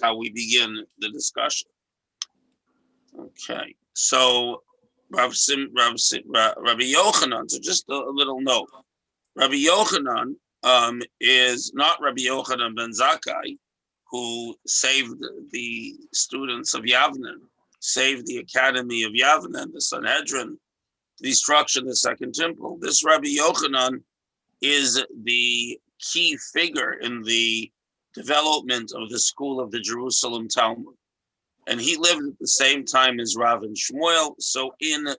how we begin the discussion. Okay, so Rabbi Yochanan. So just a little note: Rabbi Yochanan is not Rabbi Yochanan ben Zakkai, who saved the students of Yavnen, saved the Academy of Yavnen, the Sanhedrin, the destruction of the Second Temple. This Rabbi Yochanan is the key figure in the development of the school of the Jerusalem Talmud. And he lived at the same time as Rav and Shmuel, so in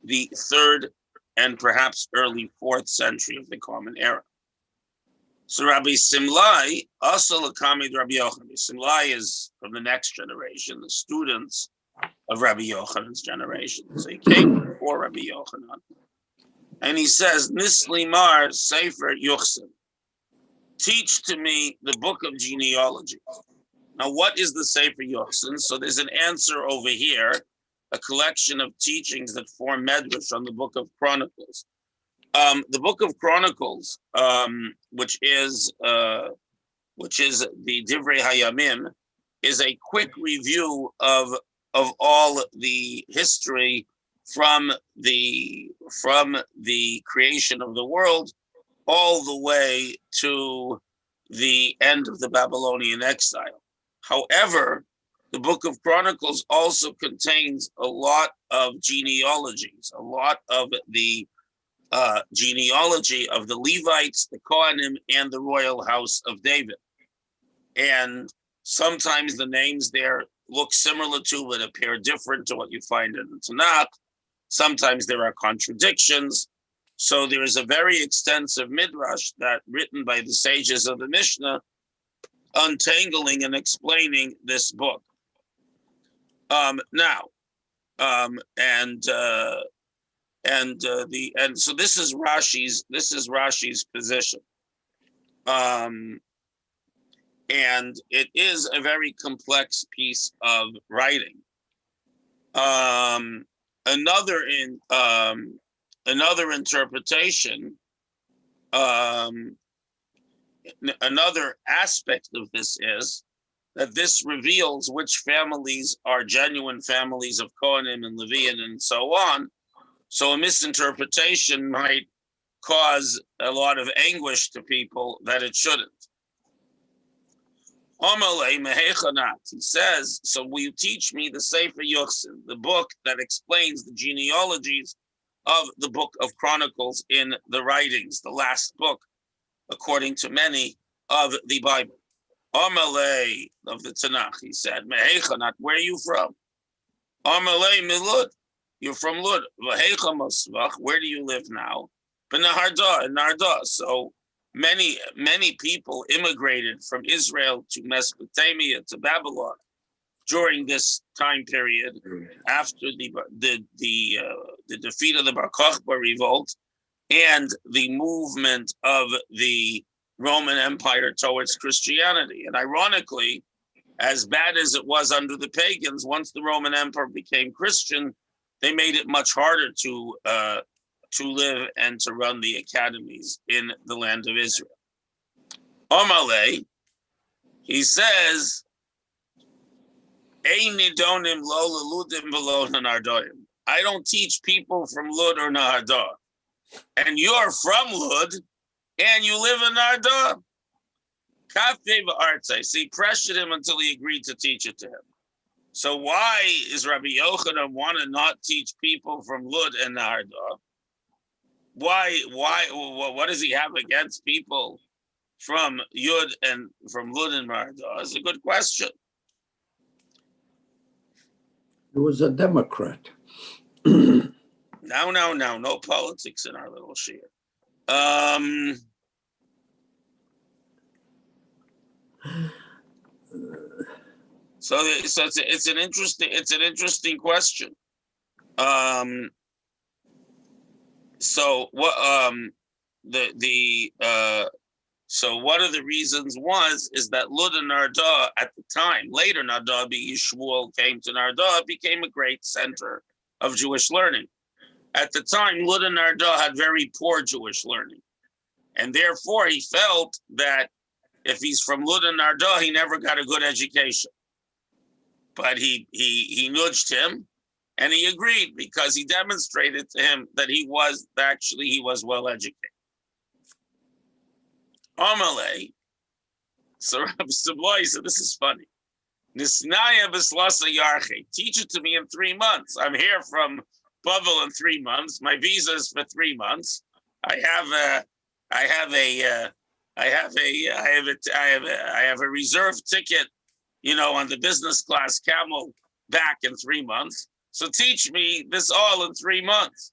the 3rd and perhaps early 4th century of the Common Era. So Rabbi Simlai, also Lakamid Rabbi Yochanan. Simlai is from the next generation, the students of Rabbi Yochanan's generation. So he came before Rabbi Yochanan. And he says, Nislimar Sefer Yuchsin, teach to me the book of genealogy. Now, what is the Sefer Yuchsin? So there's an answer over here, a collection of teachings that form Medrash on the book of Chronicles. The book of Chronicles, which is the Divrei Hayamim, is a quick review of all the history from the creation of the world all the way to the end of the Babylonian exile. However, the book of Chronicles also contains a lot of genealogies, a lot of the genealogy of the Levites, the Kohanim, and the royal house of David. And sometimes the names there look similar to but appear different to what you find in the Tanakh. Sometimes there are contradictions. So there is a very extensive midrash that written by the sages of the Mishnah, untangling and explaining this book. So this is Rashi's position, and it is a very complex piece of writing. Another interpretation, another aspect of this is that this reveals which families are genuine families of Kohanim and Levian and so on. So a misinterpretation might cause a lot of anguish to people that it shouldn't. He says, so will you teach me the Sefer Yuchsin, the book that explains the genealogies of the book of Chronicles in the writings, the last book, according to many, of the Bible. Amalei of the Tanakh, he said, Mehechanat, where are you from? Amalei Milud, you're from Lud. Where do you live now? Benaharda, in Narda. So many people immigrated from Israel to Mesopotamia to Babylon during this time period after the defeat of the Bar Kokhba revolt and the movement of the Roman Empire towards Christianity. And ironically, as bad as it was under the pagans, once the Roman Empire became Christian, they made it much harder to live and to run the academies in the land of Israel. Omale, he says, I don't teach people from Lud or Nahardah. And you're from Lud, and you live in Nahardah. So he pressured him until he agreed to teach it to him. So why is Rabbi Yochanan want to not teach people from Lud and Nahardah? Why? What does he have against people from Yud and from Lud and Nahardah? It's a good question. He was a Democrat. No politics in our little shir. So it's an interesting question. So one of the reasons is that Lud and Nahardah at the time, later Nahardah, Shmuel came to Nahardah, became a great center of Jewish learning. At the time, Lud and Nahardah had very poor Jewish learning. And therefore he felt that if he's from Ludan Nardo, he never got a good education. But he nudged him, and he agreed because he demonstrated to him that he was well educated. Amalei, so Rabbi Saboy said, this is funny. Nisnaya Bislasa Yarche, teach it to me in 3 months. I'm here from Bavel in 3 months. My visa is for 3 months. I have a reserve ticket, on the business class camel back in 3 months. So teach me this all in 3 months.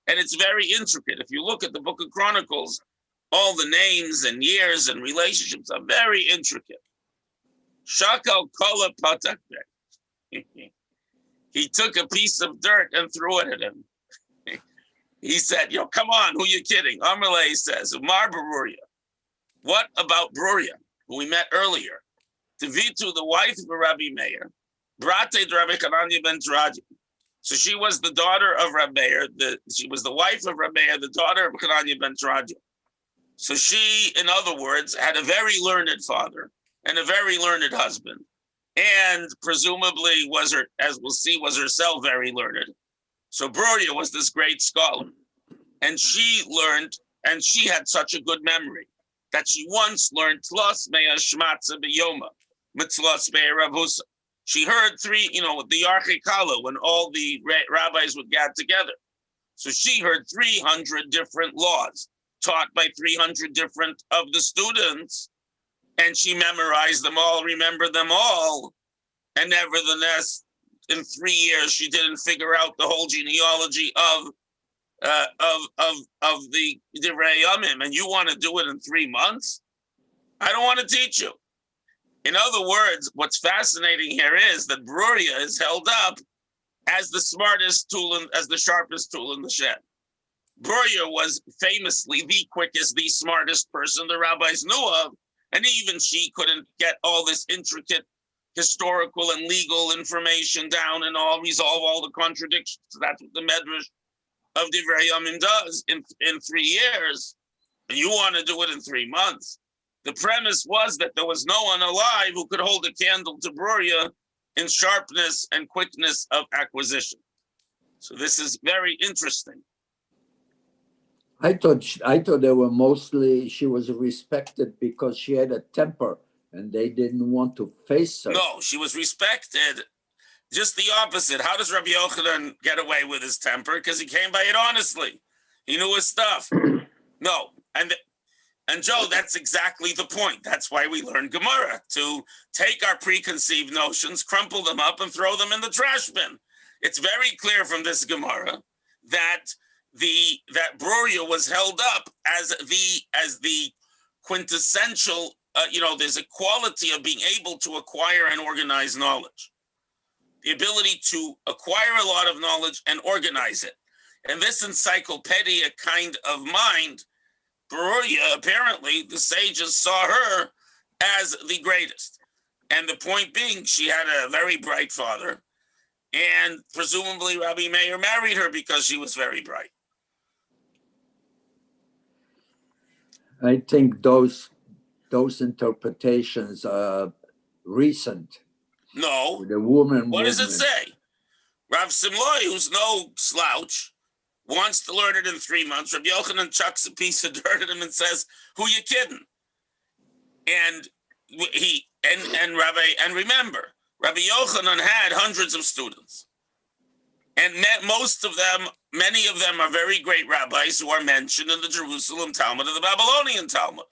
And it's very intricate. If you look at the Book of Chronicles, all the names and years and relationships are very intricate. Shakal Kola Patakbe. He took a piece of dirt and threw it at him. He said, come on, who you kidding? Amalei says, Umar Baruria. What about Bruria, who we met earlier? Tivitu, the wife of Rabbi Meir, Brate Rabbi Chananya ben Teradia. So she was the daughter of Rabbi Meir. She was the wife of Rabbi Meir, the daughter of Chananya ben Teradia. So she, in other words, had a very learned father and a very learned husband, and presumably was herself very learned. So Bruria was this great scholar, and she learned, and she had such a good memory that she once learned Tlos Mea Shmatza B'Yoma, Mitzlos Mea Ravusa. She heard 3, the Yarche Kala, when all the rabbis would get together. So she heard 300 different laws taught by 300 different of the students, and she memorized them all, remembered them all, and nevertheless, in 3 years, she didn't figure out the whole genealogy of the Divrei Yamim, and you want to do it in 3 months? I don't want to teach you. In other words, what's fascinating here is that Bruria is held up as the smartest tool, as the sharpest tool in the shed. Bruria was famously the quickest, the smartest person the rabbis knew of, and even she couldn't get all this intricate historical and legal information down and resolve all the contradictions. That's what the Medrash of Divrei Yamim does in 3 years. And you want to do it in 3 months. The premise was that there was no one alive who could hold a candle to Bruria in sharpness and quickness of acquisition. So this is very interesting. I thought they were mostly, she was respected because she had a temper and they didn't want to face her. No, she was respected. Just the opposite. How does Rabbi Yochanan get away with his temper? Because he came by it honestly. He knew his stuff. No, and Joe, that's exactly the point. That's why we learn Gemara, to take our preconceived notions, crumple them up, and throw them in the trash bin. It's very clear from this Gemara that Bruria was held up as the quintessential. There's a quality of being able to acquire and organize knowledge, the ability to acquire a lot of knowledge and organize it. And this encyclopedia kind of mind, Bruria, apparently, the sages saw her as the greatest. And the point being, she had a very bright father, and presumably Rabbi Meir married her because she was very bright. I think those interpretations are recent. No. The woman. What does it say? Rav Simloi, who's no slouch, wants to learn it in 3 months. Rabbi Yochanan chucks a piece of dirt at him and says, "Who you kidding?" And remember, Rabbi Yochanan had hundreds of students, and many of them are very great rabbis who are mentioned in the Jerusalem Talmud and the Babylonian Talmud.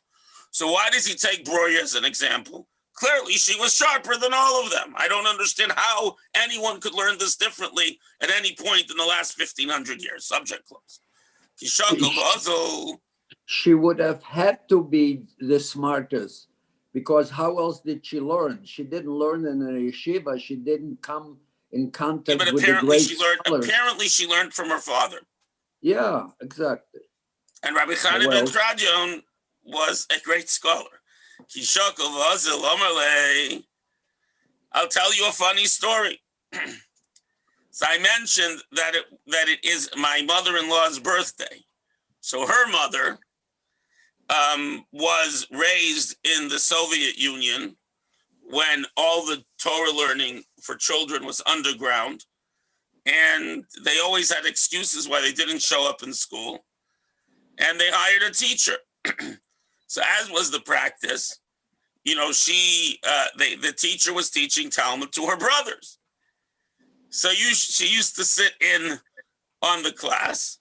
So why does he take Bruria as an example? Clearly, she was sharper than all of them. I don't understand how anyone could learn this differently at any point in the last 1,500 years. Subject close. She would have had to be the smartest, because how else did she learn? She didn't learn in a yeshiva. She didn't come in contact with the great scholars. Apparently, she learned from her father. Yeah, exactly. And Rabbi Chananya ben Teradia was a great scholar. I'll tell you a funny story. So I mentioned that it is my mother-in-law's birthday. So her mother was raised in the Soviet Union when all the Torah learning for children was underground, and they always had excuses why they didn't show up in school, and they hired a teacher. So as was the practice, the teacher was teaching Talmud to her brothers. So she used to sit in on the class,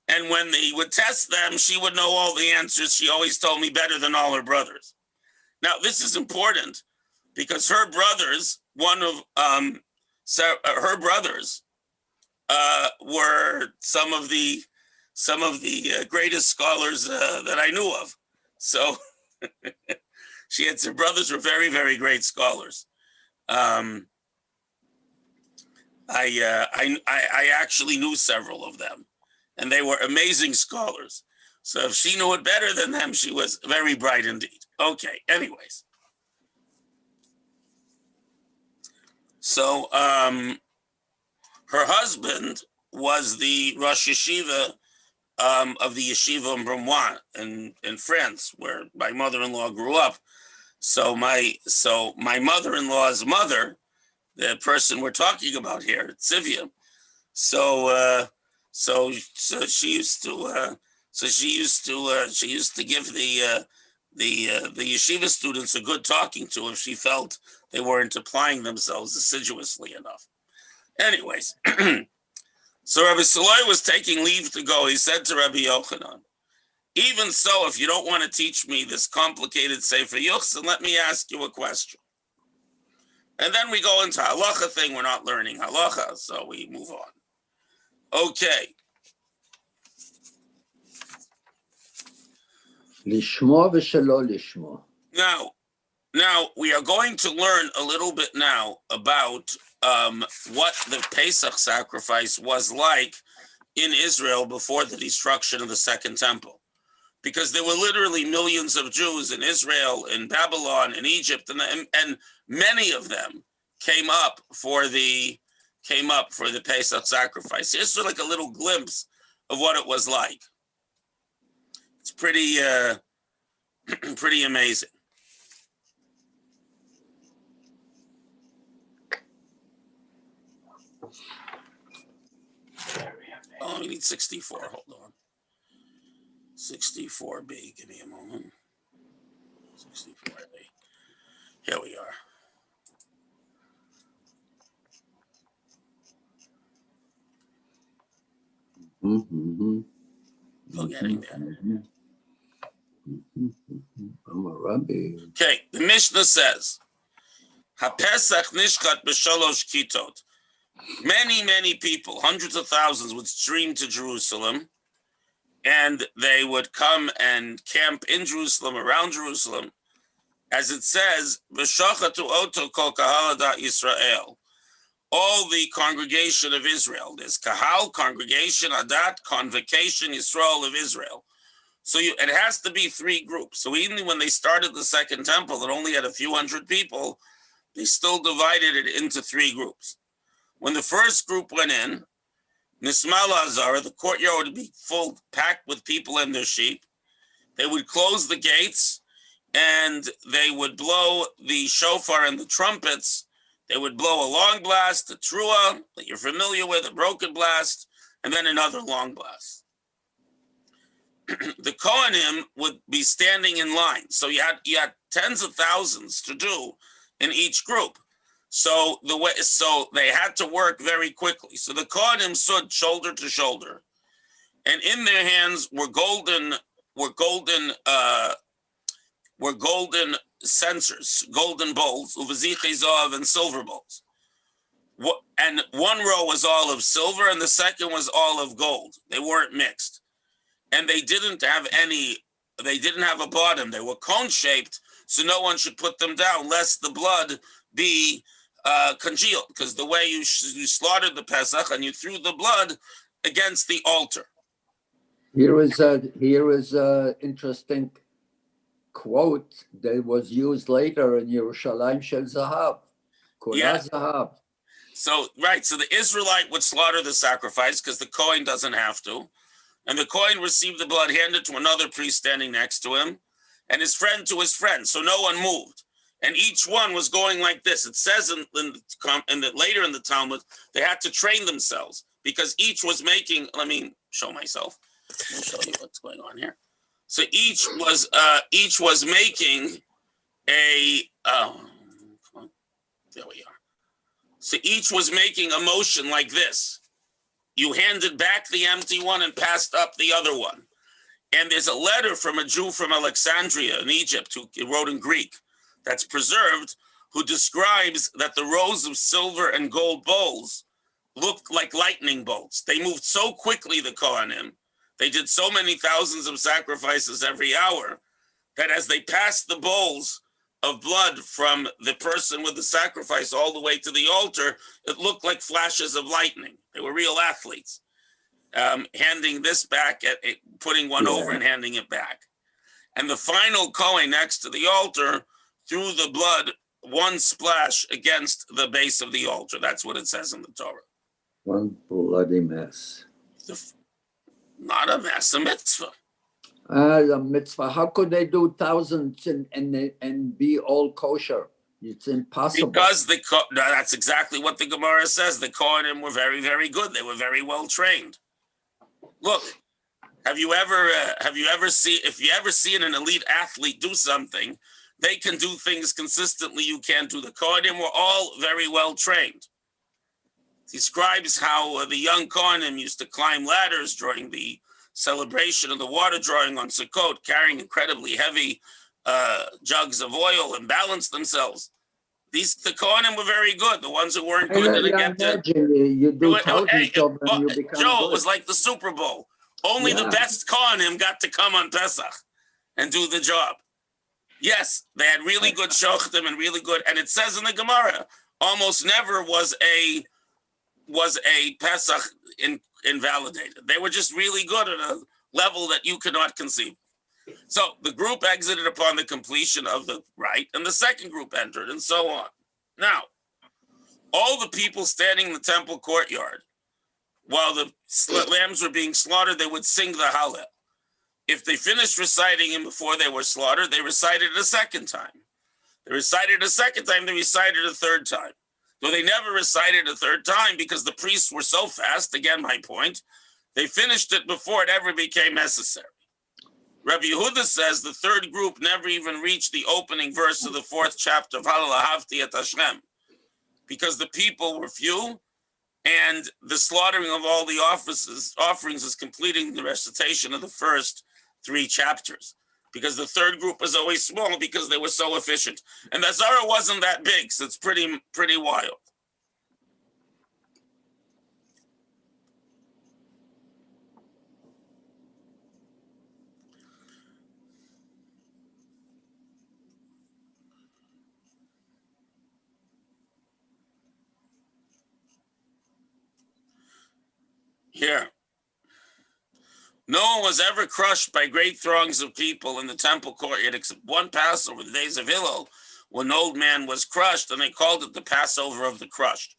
and when they would test them, she would know all the answers. She always told me better than all her brothers. Now, this is important because her brothers, her brothers were some of the greatest scholars that I knew of. So her brothers were very, very great scholars. I actually knew several of them, and they were amazing scholars. So if she knew it better than them, she was very bright indeed. Okay, anyways. So her husband was the Rosh Yeshiva of the Yeshiva in Brumois in France, where my mother-in-law grew up. So my mother-in-law's mother, the person we're talking about here, Tzivia. So she used to give the yeshiva students a good talking to if she felt they weren't applying themselves assiduously enough. Anyways, so Rabbi Saloi was taking leave to go. He said to Rabbi Yochanan, even so, if you don't want to teach me this complicated Sefer Yuchsin, let me ask you a question. And then we go into halacha thing. We're not learning halacha, so we move on. Okay. Lishmo v'shelo lishmo. Now we are going to learn a little bit now about what the Pesach sacrifice was like in Israel before the destruction of the Second Temple, because there were literally millions of Jews in Israel, in Babylon, in Egypt, and many of them came up for the Pesach sacrifice. Here's like a little glimpse of what it was like. It's pretty pretty amazing. Oh, we need 64. Hold on. 64B. Give me a moment. 64B. Here we are. Still getting there. Okay, the Mishnah says, HaPesach nishkat b'shalosh kitot. Many people, hundreds of thousands, would stream to Jerusalem, and they would come and camp in Jerusalem, around Jerusalem, as it says, V'shachatu oto kol kahal adat Yisrael. All the congregation of Israel. There's kahal, congregation, adat, convocation, Yisrael of Israel. So it has to be three groups. So even when they started the Second Temple, it only had a few hundred people. They still divided it into three groups. When the first group went in, Nismal Azara, the courtyard would be full, packed with people and their sheep. They would close the gates, and they would blow the shofar and the trumpets. They would blow a long blast, a trua that you're familiar with, a broken blast, and then another long blast. The Kohanim would be standing in line. So you had tens of thousands to do in each group. So they had to work very quickly. So the Kohanim stood shoulder to shoulder, and in their hands were golden censers, golden bowls, uvaziche zav, and silver bowls. And one row was all of silver, and the second was all of gold. They weren't mixed, and they didn't have a bottom. They were cone-shaped, so no one should put them down, lest the blood be congealed, because the way you slaughtered the Pesach and you threw the blood against the altar. Here is a interesting quote that was used later in Yerushalayim Shel Zahav. Kula Zahav. So the Israelite would slaughter the sacrifice because the Kohen doesn't have to. And the Kohen received the blood, handed to another priest standing next to him, and his friend to his friend, so no one moved. And each one was going like this. It says later in the Talmud, they had to train themselves because each was making, let me show myself. I'll show you what's going on here. So each was making a, come on, there we are. So each was making a motion like this. You handed back the empty one and passed up the other one. And there's a letter from a Jew from Alexandria in Egypt who wrote in Greek that's preserved, who describes that the rows of silver and gold bowls looked like lightning bolts. They moved so quickly, the Kohanim. They did so many thousands of sacrifices every hour that as they passed the bowls of blood from the person with the sacrifice all the way to the altar, it looked like flashes of lightning. They were real athletes. Handing this back, putting one over and handing it back. And the final Kohen next to the altar threw the blood one splash against the base of the altar. That's what it says in the Torah. One bloody mess. Not a mess, a mitzvah. A mitzvah. How could they do thousands and be all kosher? It's impossible. Because that's exactly what the Gemara says. The Kohanim were very, very good. They were very well trained. Look, if you ever seen an elite athlete do something, they can do things consistently you can't do. The Kohanim were all very well trained. He describes how the young Kohanim used to climb ladders during the celebration of the water drawing on Sukkot, carrying incredibly heavy jugs of oil and balance themselves. The Kohanim were very good. The ones who weren't good didn't get to. You do thousands of them, you become Joe, good. it was like the Super Bowl. Only the best Kohanim got to come on Pesach and do the job. Yes, they had really good shochtim and really good, and it says in the Gemara, almost never was a Pesach invalidated. They were just really good at a level that you cannot conceive. So the group exited upon the completion of the rite, and the second group entered, and so on. Now, all the people standing in the temple courtyard, while the lambs were being slaughtered, they would sing the Hallel. If they finished reciting him before they were slaughtered, they recited it a second time. They recited it a second time, they recited it a third time. So they never recited a third time because the priests were so fast, again, my point, they finished it before it ever became necessary. Rabbi Yehuda says the third group never even reached the opening verse of the fourth chapter of Hallel Ahavti et Hashem, because the people were few, and the slaughtering of all the offerings is completing the recitation of the first three chapters, because the third group was always small because they were so efficient. And the Zara wasn't that big, so it's pretty wild. Here. No one was ever crushed by great throngs of people in the temple courtyard except one Passover, the days of Hillel, when an old man was crushed, and they called it the Passover of the crushed.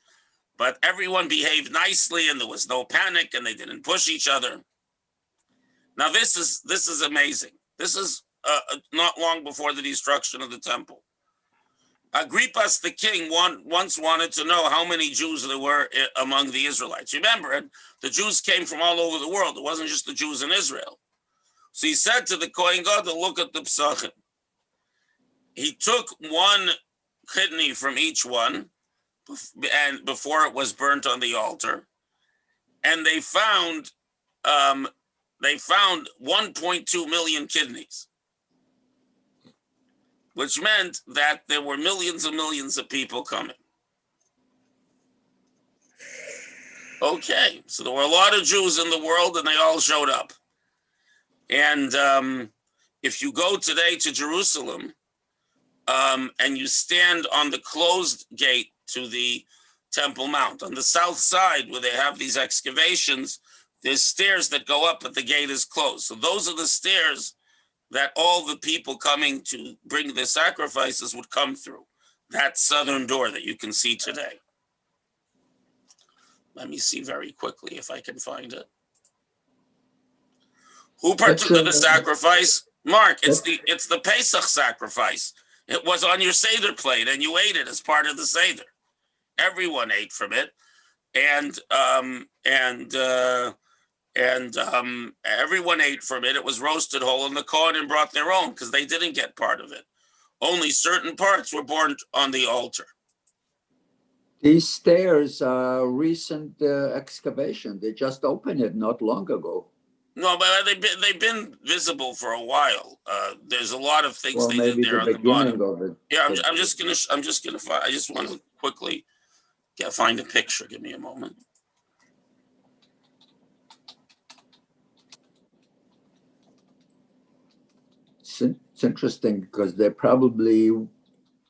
But everyone behaved nicely, and there was no panic, and they didn't push each other. Now this is amazing. This is not long before the destruction of the temple. Agrippas the king once wanted to know how many Jews there were among the Israelites. Remember, the Jews came from all over the world. It wasn't just the Jews in Israel. So he said to the Kohen Gadol, look at the Psachim. He took one kidney from each one, and before it was burnt on the altar, and they found 1.2 million kidneys, which meant that there were millions and millions of people coming. Okay, so there were a lot of Jews in the world, and they all showed up. And if you go today to Jerusalem, and you stand on the closed gate to the Temple Mount, on the south side where they have these excavations, there's stairs that go up, but the gate is closed. So those are the stairs that all the people coming to bring their sacrifices would come through. That southern door that you can see today. Let me see very quickly if I can find it. Who partook of the sacrifice? Mark, it's the Pesach sacrifice. It was on your Seder plate, and you ate it as part of the Seder. Everyone ate from it, and everyone ate from it. It was roasted whole, and the Kohanim brought their own because they didn't get part of it. Only certain parts were burned on the altar. These stairs are recent excavation. They just opened it not long ago. No, but they've been visible for a while. There's a lot of things they did there on the bottom. Of it. Yeah, I'm just gonna find. I just want to quickly find a picture. Give me a moment. It's interesting because they probably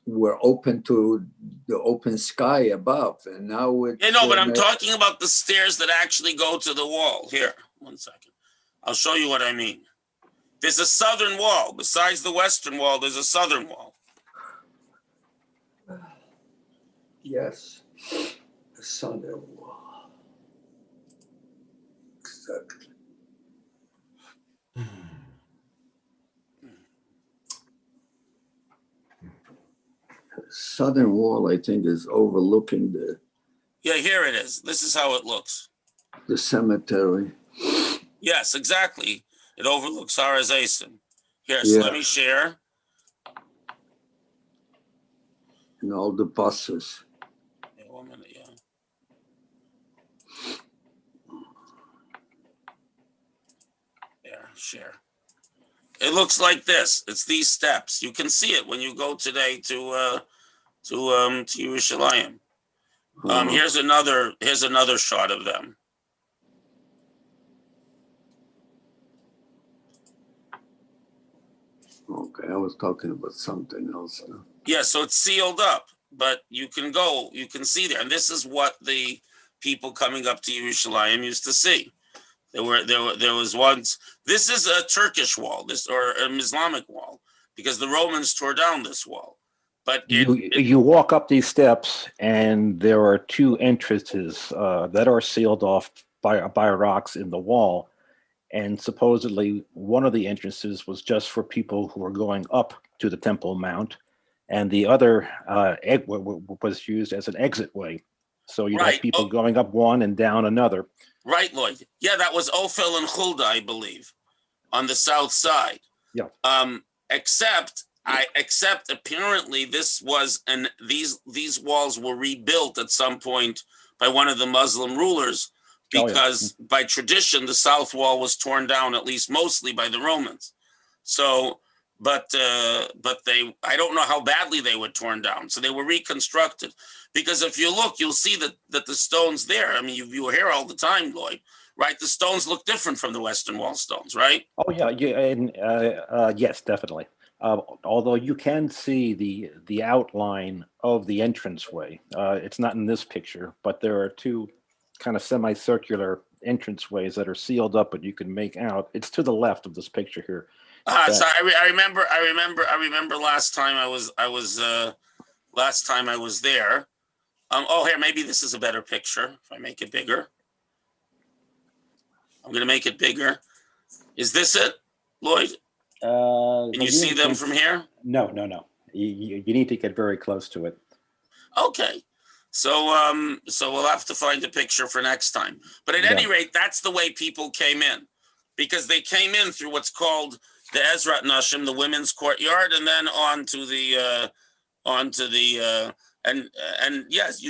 were open to the open sky above, and now it's. Yeah, no, but I'm talking about the stairs that actually go to the wall. Here, 1 second. I'll show you what I mean. There's a southern wall. Besides the western wall, there's a southern wall. Yes, the southern wall. Exactly. Southern wall, I think, is overlooking the. Yeah, here it is. This is how it looks. The cemetery. Yes, exactly. It overlooks Har HaZeisim. Here, so let me share. And all the buses. Yeah, 1 minute, yeah. There, share. It looks like this. It's these steps. You can see it when you go today to Yerushalayim. Here's another shot of them. Okay, I was talking about something else now. Yeah, so it's sealed up, but you can see there. And this is what the people coming up to Yerushalayim used to see. There was once, this is a Turkish wall, or an Islamic wall, because the Romans tore down this wall. But you walk up these steps, and there are 2 entrances that are sealed off by rocks in the wall. And supposedly one of the entrances was just for people who were going up to the Temple Mount, and the other was used as an exit way. So you had people going up one and down another. Right, Lloyd. Yeah, that was Ophel and Hulda, I believe, on the south side. Yeah. Except apparently this was, and these walls were rebuilt at some point by one of the Muslim rulers, because by tradition the south wall was torn down, at least mostly, by the Romans. So, but they, I don't know how badly they were torn down. So they were reconstructed. Because if you look, you'll see that the stones there, I mean, you were here all the time, Lloyd, right? The stones look different from the Western Wall stones, right? Oh, yeah, and yes, definitely. Although you can see the outline of the entranceway. It's not in this picture, but there are 2 kind of semicircular entranceways that are sealed up, but you can make out. It's to the left of this picture here. So I remember last time I was there. Here, maybe this is a better picture if I make it bigger. I'm going to make it bigger. Is this it, Lloyd? Can you see them from here? No. You need to get very close to it. Okay. So we'll have to find a picture for next time. But at any rate, that's the way people came in, because they came in through what's called the Ezrat Nashim, the women's courtyard, and then onto the and yes,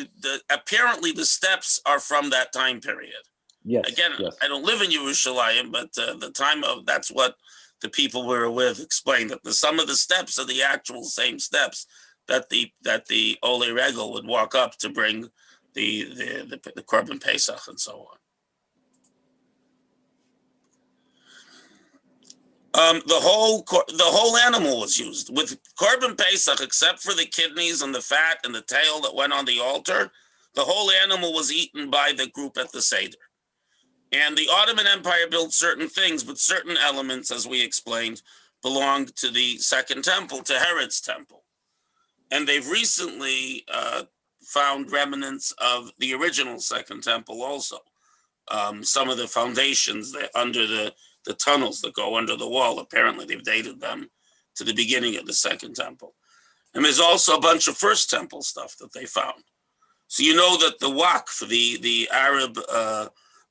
apparently the steps are from that time period. Yes. Again, yes. I don't live in Yerushalayim, but the time of, that's what the people we were with explained, that some of the steps are the actual same steps that the Ole Regel would walk up to bring the Korban Pesach and so on. The whole animal was used with Korban Pesach, except for the kidneys and the fat and the tail that went on the altar. The whole animal was eaten by the group at the Seder. And the Ottoman Empire built certain things, but certain elements, as we explained, belonged to the Second Temple, to Herod's temple. And they've recently found remnants of the original Second Temple also. Some of the foundations under the the tunnels that go under the wall. Apparently, they've dated them to the beginning of the Second Temple. And there's also a bunch of First Temple stuff that they found. So you know that the Waqf, the Arab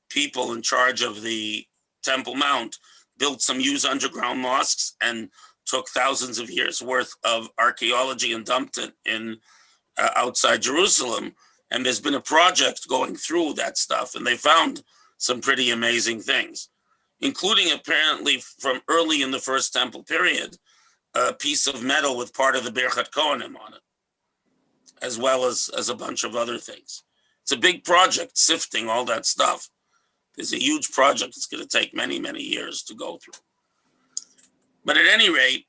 people in charge of the Temple Mount, built some huge underground mosques and took thousands of years worth of archaeology and dumped it in outside Jerusalem. And there's been a project going through that stuff, and they found some pretty amazing things, including apparently from early in the First Temple period, a piece of metal with part of the Birchat Kohanim on it, as well as a bunch of other things. It's a big project, sifting all that stuff. There's a huge project. It's going to take many, many years to go through. But at any rate,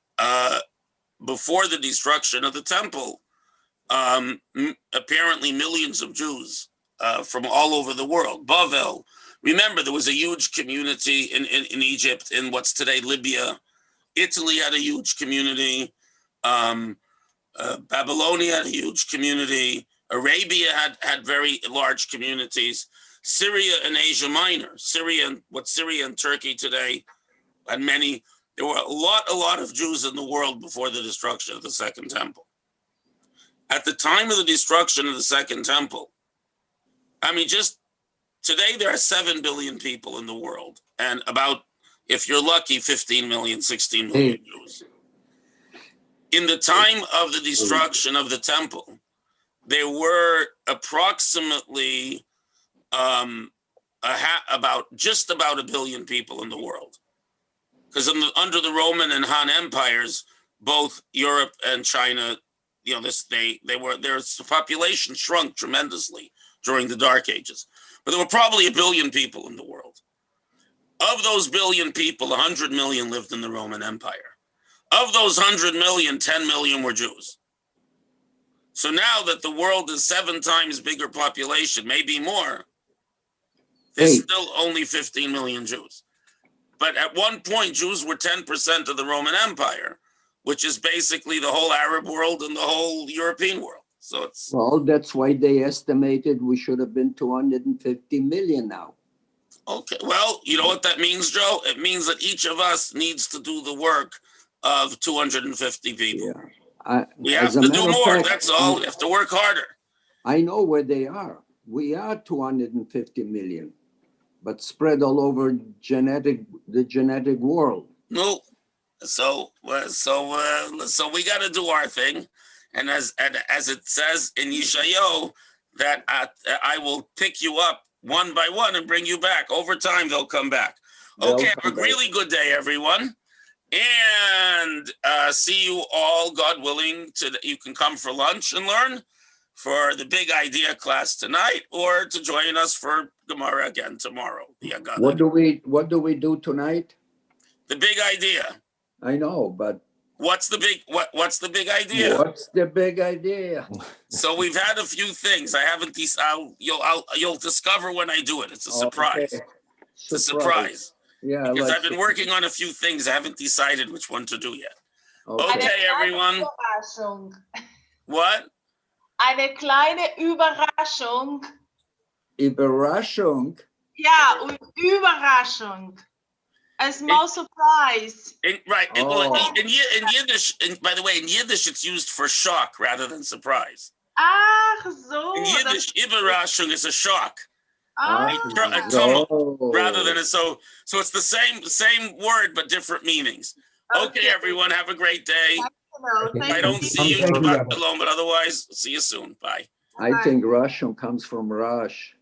before the destruction of the temple, apparently millions of Jews from all over the world, Bavel, remember there was a huge community in Egypt, in what's today Libya. Italy had a huge community. Babylonia had a huge community. Arabia had very large communities. Syria and Asia Minor, Syria and Turkey today, and many. There were a lot of Jews in the world before the destruction of the Second Temple. At the time of the destruction of the Second Temple, I mean, just today there are 7 billion people in the world, and about, if you're lucky, 15 million, 16 million Jews. In the time of the destruction of the temple, there were approximately just about a billion people in the world. Because under the Roman and Han empires, both Europe and China, their population shrunk tremendously during the Dark Ages. But there were probably a billion people in the world. Of those billion people, 100 million lived in the Roman Empire. Of those 100 million, 10 million were Jews. So now that the world is 7 times bigger population, maybe more, there's still only 15 million Jews. But at one point, Jews were 10% of the Roman Empire, which is basically the whole Arab world and the whole European world. So it's... Well, that's why they estimated we should have been 250 million now. Okay, well, you know what that means, Joe? It means that each of us needs to do the work of 250 people. Yeah. We have to do more, that's all. We have to work harder. I know where they are. We are 250 million, but spread all over the genetic world. No, so we got to do our thing, and as it says in Yeshayahu, that I will pick you up one by one and bring you back. Over time, they'll come back. Okay, have a really good day, everyone. And see you all, God willing, you can come for lunch and learn for the Big Idea class tonight, or to join us for Gemara again tomorrow. The Aggadot. What do we do tonight? The Big Idea. I know, but what's the big idea? What's the big idea? So we've had a few things. I haven't. You'll discover when I do it. It's a surprise. Okay. It's a surprise. Yeah, because I've been working on a few things. I haven't decided which one to do yet. Okay, everyone. What? Eine kleine Überraschung. Überraschung? Ja, Überraschung. A small surprise. In Yiddish, by the way, in Yiddish, it's used for shock rather than surprise. Ach so. In Yiddish, Überraschung is a shock. Ah. A tumult rather than so it's the same word but different meanings. Okay, everyone, have a great day. I don't see you, but otherwise, see you soon. Bye. I think Russian comes from Rush.